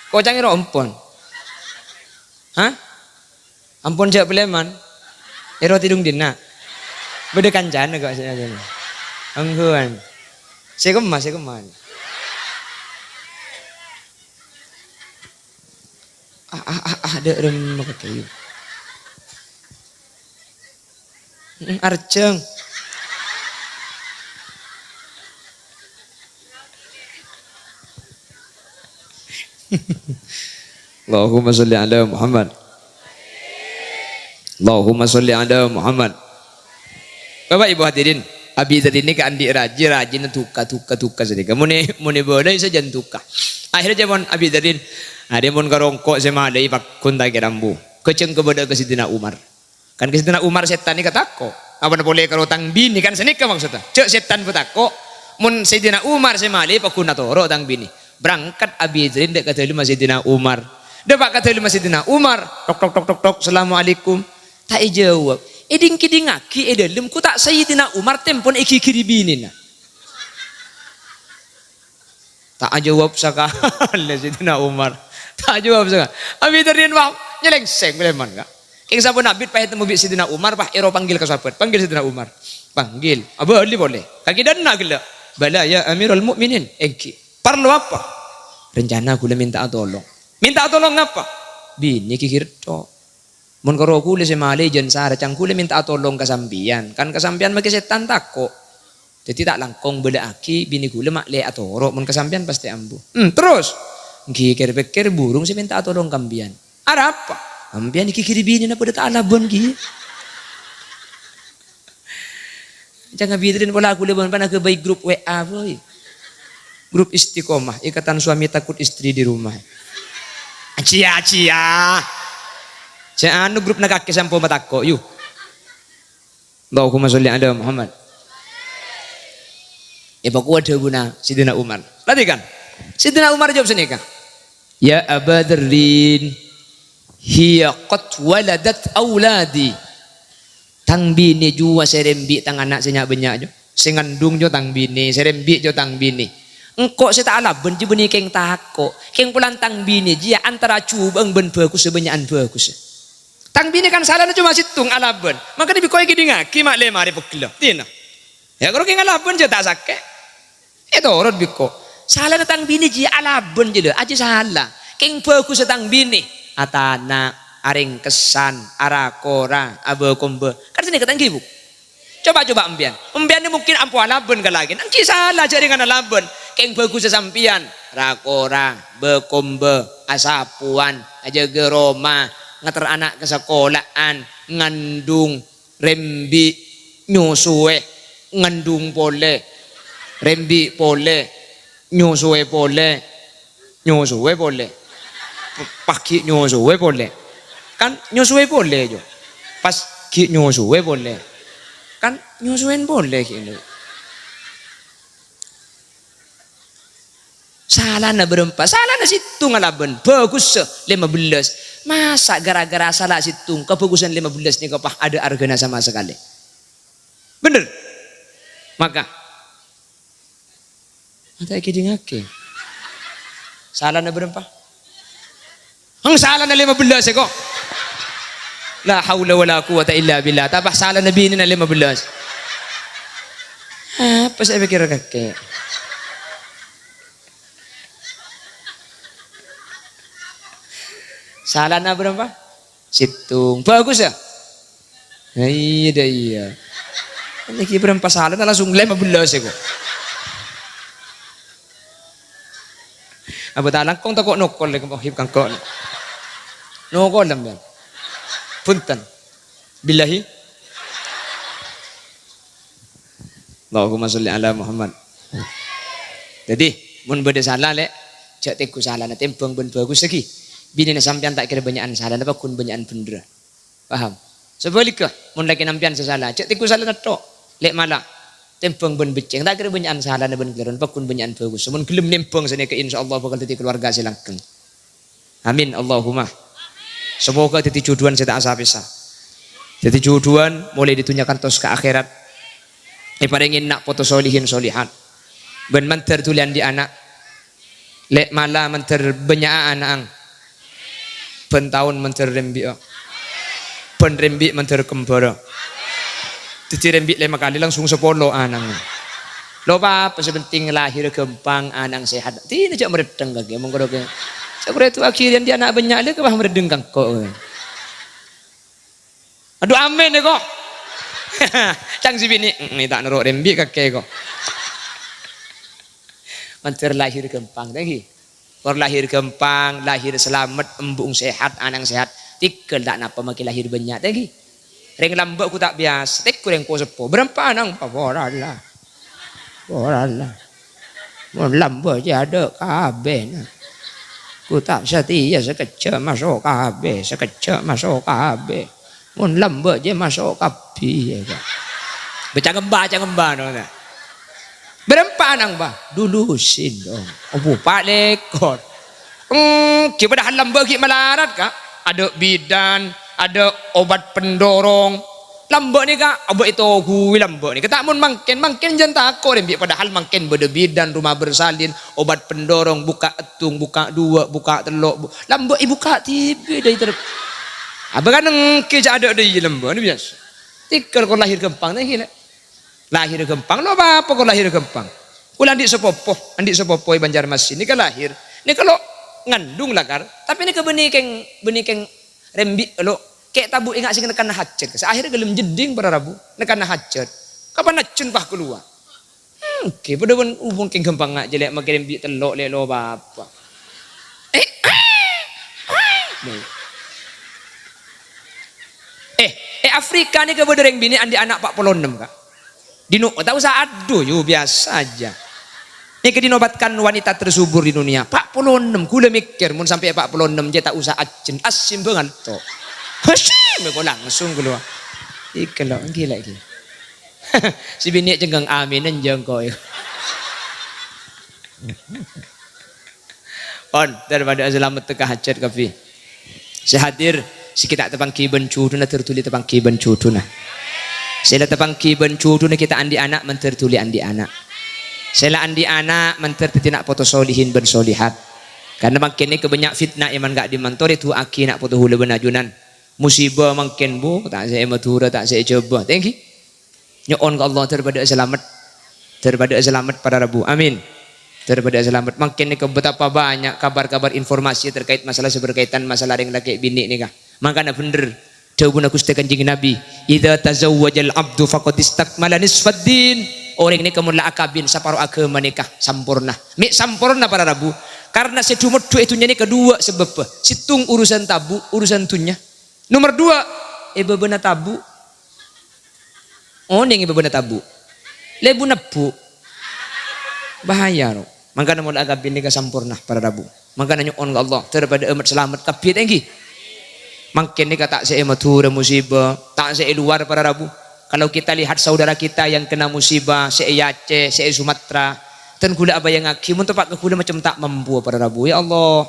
Kok canggih ro ampon? Hah? Ampon jak peleman. Ero tidung dina. Beda kancana kok saya aja. Angguan. Saya kemas. Ada rem pakai kayu. Arceng. Allahumma sholli ala Muhammad. Allahumma sholli ala Muhammad. Bapak Ibu hadirin, abi tadi ini kan rajin tuka sedikit. Mune boleh saja tuka. Akhirnya zaman abi tadi ada mun karongkok sama ada ipak kuntai kerambu. Keceng kepada ke Sidina Umar. Kan ke Sidina Umar setan ni katako. Apa nak boleh kalau tang bini kan senika maksudnya. Cek setan petako. Mun Sidina Umar sama ada ipak kuna toro tang bini. Berangkat abi tadi dek kata lima Sidina Umar. Dapat kata lima Sidina Umar. Tok. Assalamualaikum. Tak jawab. Eding kiding aki edalem ku tak Sayyidina Umar tempon iki kiri bini na. Tak jawab sakala Sayyidina Umar. Tak jawab sakala. Abi tarian wah nyelengseng beleman ka. King sabun Nabi pahit temu bi Sayyidina Umar bah ero panggil ke sahabat. Panggil Sayyidina Umar. Panggil. Aba boleh. Kaki dan nak gila. Bala ya Amirul Mukminin. Engki. Perlu apa? Rencana aku minta tolong. Minta tolong apa? Bini kikirto. Mun karo kule se male jen sara cang kule minta tolong kasampian. Kan kasampian make setan takko. Jadi tak langkong beda aki bini kule mak le atoro mun kasampian pasti ambu. Terus pikir burung se minta tolong kambian. Ada apa? Kambian kikiri bini na pada ta'alabon ki. Jangan bidirin pola kule bon pana ke baik grup WA boy. Grup istiqomah, ikatan suami takut istri di rumah. Cia. Saya anu grup nak kaki sampo matako, yuk. Allahumma sholli ala Muhammad. Baku ada guna Sidina Umar. Tadi kan, Sidina Umar jawab sini kan. Ya Aba Dzarrin, hiya qad waladat auladi. Tang bini jua serembi tang anak senyak banyak jo. Sengandung jo tang bini, serembi jo tang bini. Engkau saya tak ala benci beni keng tako, keng pulang tang bini dia antara cubang ben bagus sebanyakan bagus. Tang bini kan salah cuma situng alaban. Maka dia bikoi gini ngaki mak lema hari pekilo. Tina. Ya kalau keng alaban je tak sakit. Itu orang biko. Salah tang bini je alaban je aja salah. Keng bagus tang bini. Atana aring kesan arakora abekombe. Kan sini ketang ibu. Coba ambian. Ambian ni mungkin ampu alaban ke lagi. Nanti salah jadi dengan alaban. Keng bagus sampian rakora bekombe asapuan aja geroma ngater anak ke sekolahan ngandung rembi nyusue ngandung pole rembi pole nyusue pole paki nyusue pole kan nyusue pole jo pas ki nyusue pole kan nyusuen pole gitu. Salah na berempat, salah na situng alaban, bagus 15. Masa gara-gara salah situng, kebagusan 15 ni kapah ada argana sama sekali. Bener? Maka, ada kiding ake. Salah na berapa? Ang salah na 15 ko. La haula wala quwata illa billah. Tapos salah na bini na 15. Apa saya pikir kakek? Salah na berapa? Situng. Bagus ya? Iya, iya. Ini berapa salah na langsung 15 ko. Apa talang kong takok nokol lagi mohib kang kon. Nokol lam yan. Punten. Billahi. Allahumma sholli ala Muhammad. Jadi, mun beda salah lek, cak teku salah na tempeng ben bagus lagi. Bini na sampean tak kira banyakan salah na kun banyakan bener. Paham? Sebaliknya, mun lagi nampian sesalah, cak teku salah na tok. Lek malah tempeng ben beceng tak kira banyakan salah na ben kleron pakun banyakan bagus. Mun gelem nempeng sene ke insyaallah bakal dadi keluarga silangkeng. Amin Allahumma. Semoga dadi jodohan saya tak asapisa. Jadi jodohan mulai ditunyakan tos ke akhirat. Paringin nak foto solihin solihat. Ben menter tulian di anak. Lek malah menter banyak anak. Ben tahun menter rembi. Ben rembi menter kembara. Jadi rembi 5 kali langsung 10 anang. Lo apa sepenting lahir gempang anang sehat. Tidak jak meredeng kaki emang karo ke. Sakure itu akhirnya dia anak banyak le ke bah meredeng kang kok. Aduh amin ya kok. Cang si bini ni tak nerok rembi kaki kok. Manter lahir gempang lagi. Kor lahir gempang, lahir selamat, embung sehat, anang sehat. Tikel tak napa makin lahir banyak lagi. Ring lambak ku tak biasa. Tek ku ring ko sepo. Berapa anang pa borala. Borala. Mun lambak je ada kabeh. Ku tak setia sekecil masuk kabeh, sekecil masuk kabeh. Mun lambak je masuk kabeh. Baca ngembah no. Berapa anang ba? Dulusin dong. Oh 4 lekor. Kita dah lambak ki melarat kak. Ada bidan, ada obat pendorong. Lambak ni kak, obat itu hui lambak ni. Kata mun mangken jangan takut rembi padahal mangken beda bidan, rumah bersalin, obat pendorong, buka etung, buka 2, buka telok. Lambak ibu kak tiba dari ter. Abang kan engke ada dari lambak ni biasa. Tikar kau lahir gempang ni gila. Lahir gempang lo apa kau lahir gempang? Ulah andik sepopoh Banjarmasin ni kan lahir. Ni kalau ngandung lakar, tapi ni ke benikeng rembi lo kayak tabu ingat sing nekan hajat. Akhirnya gelem jeding para rabu nekan hajat. Kapan nacun pah keluar? Oke, pada pun ubung keng gempang ngak jelek makin rembi telok le lo bapa. Afrika ni ke bodereng bini andi anak 46 kak. Dino tak usah aduh yo biasa aja. Ini dinobatkan wanita tersubur di dunia. 46, gula mikir mun sampai 46 je tak usah ajen asim banget to. Hasim kok langsung keluar. Ikelo gila iki. Si bini cengang amin enjang kok. On daripada selamat teka hajat kafi. Sehadir si kita tepang kiben cuduna tertuli tepang kiben cuduna. Sela tepang kiben cuduna kita andi anak mentertuli andi anak. Sela andi anak mentertiti nak foto solihin ben solihat. Karena makin ni kebanyak fitnah iman gak dimantor itu aki nak foto hula benajunan. Musibah makin bu tak saya matura tak saya coba. Thank you. Nyon ke Allah terpada selamat pada Rabu. Amin. Terpada selamat. Makin ni ke betapa banyak kabar-kabar informasi terkait masalah berkaitan masalah ring laki bini ni kah. Makanya bener. Jawabun aku setakan jing Nabi. Idza tazawwajal abdu faqad istakmala nisfad din. Orang ini kemulah akabin separuh agama nikah sempurna. Mik sempurna para Rabu. Karena sedumur dua itu nyanyi kedua sebab situng urusan tabu, urusan tunya. Nomor 2, bena tabu. Oh, ning bena tabu. Lebu nebu. Bahaya. Makanya mulai agabin nikah sempurna para Rabu. Makanya nyuon Allah daripada umat selamat kabeh tinggi. Makin ni tak saya matura musibah, tak saya luar para Rabu. Kalau kita lihat saudara kita yang kena musibah, saya Aceh, saya Sumatera, dan gula apa yang aki, mun tempat kegula macam tak mampu para Rabu. Ya Allah,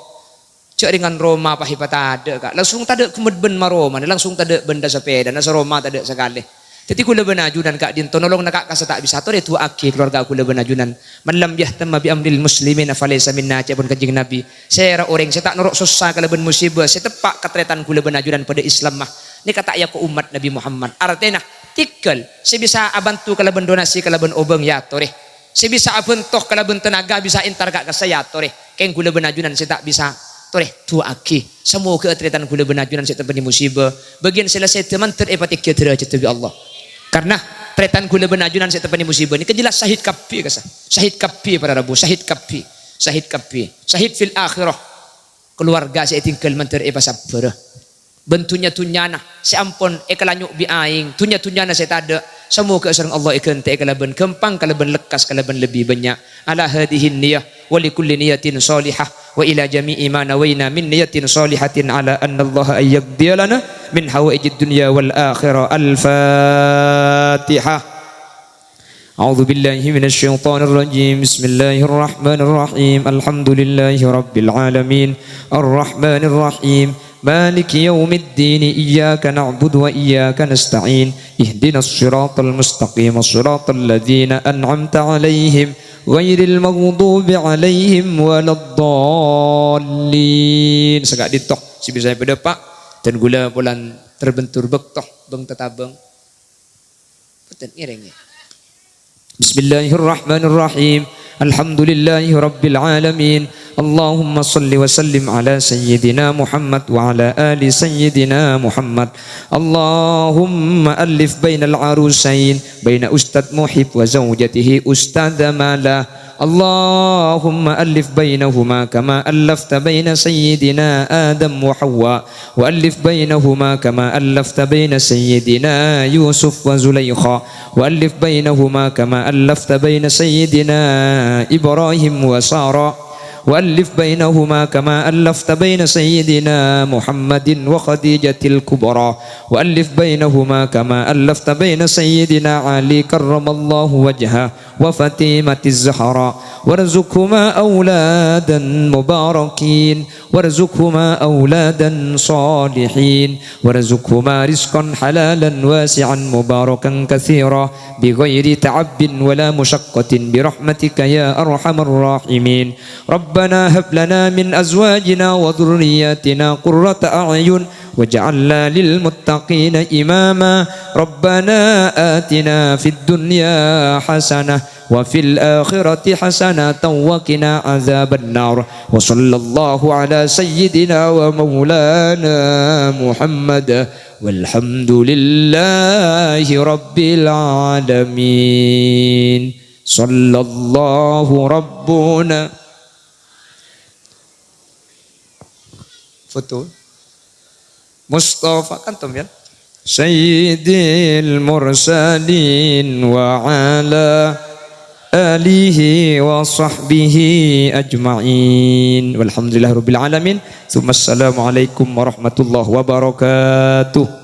cak dengan Roma pahipat ada kak, langsung tak ada kemed ben maroma, langsung tak ada benda sepeda, nasa Roma tak ada sekali. Jadi kula benajunan kak din tonolong nakak kasa tak bisa to itu aki keluarga kula benajunan. Man lam yahtamma bi amril muslimin falaysa minna cabun kanjeng Nabi. Saya orang saya tak norok susah kalaban musibah. Saya tepak ketretan kula benajunan pada Islam mah. Ini kata ya ke umat Nabi Muhammad. Artinya tikal saya bisa abantu kalaban donasi kalaban obeng ya tore. Saya bisa abantoh kalaban tenaga bisa intar kak saya tore. Keng kula benajunan saya tak bisa tore tu aki. Semua ketretan kula benajunan saya tempat musibah. Bagian selesai teman terepatik ya derajat Allah. Karena tretan gula benajunan saya tepani musibah ini kejelas syahid kapi kasa. Syahid kapi para rabu, syahid kapi. Syahid kapi. Syahid fil akhirah. Keluarga saya tinggal menter sabar. Bentunya tunyana, saya ampun ekalanyuk bi aing. Tunyana saya tak ada. Semua keesarang Allah ikan te ekalaban kempang kalaban lekas kalaban lebih banyak. Ala hadihin niyah wa likulli niyatin salihah wa ila jami'i ma nawaina min niyatin salihatin ala anna Allah ayyaqdiya lana min hawaijid dunya wal akhirah. Al-Fatihah. A'udzu billahi minasy syaithanir rajim. Bismillahirrahmanirrahim. Alhamdulillahi rabbil alamin. Arrahmanir rahim. مالك يوم الدين إياك نعبد وإياك نستعين اهدنا الصراط المستقيم صراط الذين أنعمت عليهم غير المغضوب عليهم ولا الضالين. Segak ditok si bisa pada pak dan gula bulan terbentur bektoh beng tetabeng betul irengnya. Bismillahirrahmanirrahim. Alhamdulillahi rabbil alamin. Allahumma salli wa sallim ala sayyidina Muhammad wa ala ali sayyidina Muhammad. Allahumma alif bainal arusain baina Ustad Muhib wa zawjatihi Ustad Mala. Allahumma alif bainahuma kama allafta baina sayyidina Adam wa Hawa wa alif bainahuma kama allafta baina sayyidina Yusuf wa Zulaykha wa alif bainahuma kama allafta baina sayyidina Ibrahim wa Sara وألف بينهما كما ألفت بين سيدنا محمد وخديجة الكبرى وألف بينهما كما ألفت بين سيدنا علي كرم الله وجهه وفاطمة الزهراء وارزقهما أولادا مباركين وارزقهما أولادا صالحين وارزقهما رزقا حلالا واسعا مباركا كثيرا بغير تعب ولا مشقة برحمتك يا أرحم الراحمين. ربنا هب لنا من أزواجنا وذرياتنا قرة أعين وجعلنا للمتقين إماما. ربنا آتنا في الدنيا حسنة وفي الآخرة حسنة وقنا عذاب النار. وصلى الله على سيدنا ومولانا محمد والحمد لله رب العالمين. صلى الله ربنا foto Mustafa kantum ya Sayyidil Mursalin wa ala alihi wa sahbihi ajma'in walhamdulillah rabbil alamin. Assalamualaikum warahmatullahi wabarakatuh.